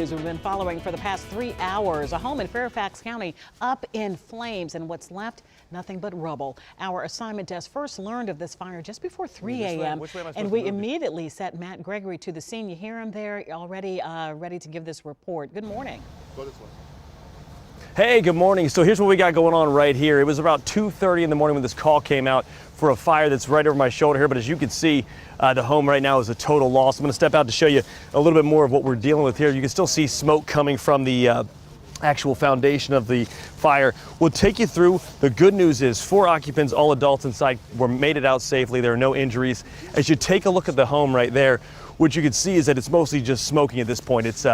We've been following for the past 3 hours. A home in Fairfax County up in flames, and what's left, nothing but rubble. Our assignment desk first learned of this fire just before 3 a.m. and we immediately sent Matt Gregory to the scene. You hear him there already ready to give this report. Good morning. Go this way. Hey, good morning. So here's what we got going on right here. It was about 2:30 in the morning when this call came out for a fire that's right over my shoulder here. But as you can see, the home right now is a total loss. I'm going to step out to show you a little bit more of what we're dealing with here. You can still see smoke coming from the actual foundation of the fire. We'll take you through. The good news is 4 occupants, all adults inside, made it out safely. There are no injuries. As you take a look at the home right there, what you can see is that it's mostly just smoking at this point. It's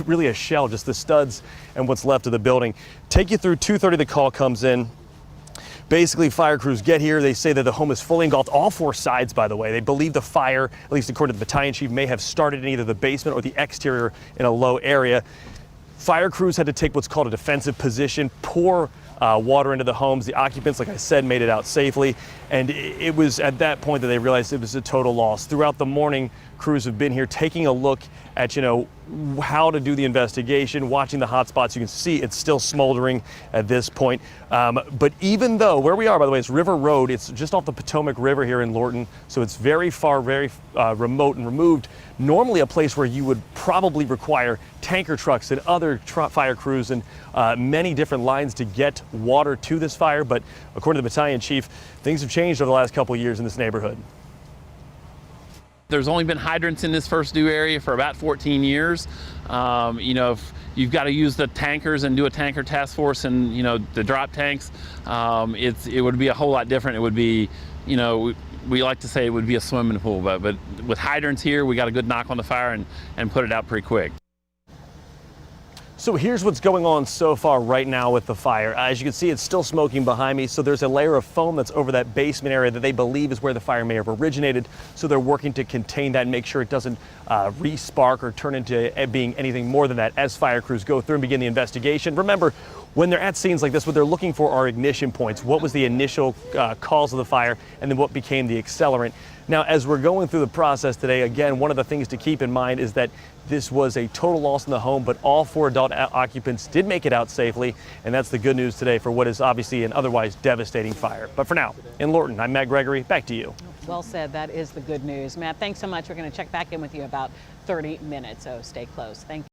really a shell, just the studs and what's left of the building. Take you through 2:30, the call comes in. Basically, fire crews get here. They say that the home is fully engulfed, all 4 sides, by the way. They believe the fire, at least according to the battalion chief, may have started in either the basement or the exterior in a low area. Fire crews had to take what's called a defensive position, pour water into the homes. The occupants, like I said, made it out safely. And it was at that point that they realized it was a total loss. Throughout the morning, crews have been here taking a look at, how to do the investigation, watching the hot spots. You can see it's still smoldering at this point. But even though, where we are, by the way, it's River Road. It's just off the Potomac River here in Lorton. So it's very far, very remote and removed. Normally a place where you would probably require tanker trucks and other fire crews and many different lines to get water to this fire. But according to the battalion chief, things have changed over the last couple of years in this neighborhood. There's only been hydrants in this first due area for about 14 years. If you've got to use the tankers and do a tanker task force and, the drop tanks, it would be a whole lot different. It would be, we like to say it would be a swimming pool, but with hydrants here, we got a good knock on the fire and put it out pretty quick. So here's what's going on so far right now with the fire. As you can see, it's still smoking behind me. So there's a layer of foam that's over that basement area that they believe is where the fire may have originated. So they're working to contain that and make sure it doesn't re-spark or turn into being anything more than that as fire crews go through and begin the investigation. Remember, when they're at scenes like this, what they're looking for are ignition points. What was the initial cause of the fire, and then what became the accelerant. Now, as we're going through the process today, again, one of the things to keep in mind is that this was a total loss in the home, but all 4 adult occupants did make it out safely, and that's the good news today for what is obviously an otherwise devastating fire. But for now, in Lorton, I'm Matt Gregory. Back to you. Well said. That is the good news. Matt, thanks so much. We're going to check back in with you about 30 minutes, so stay close. Thank you.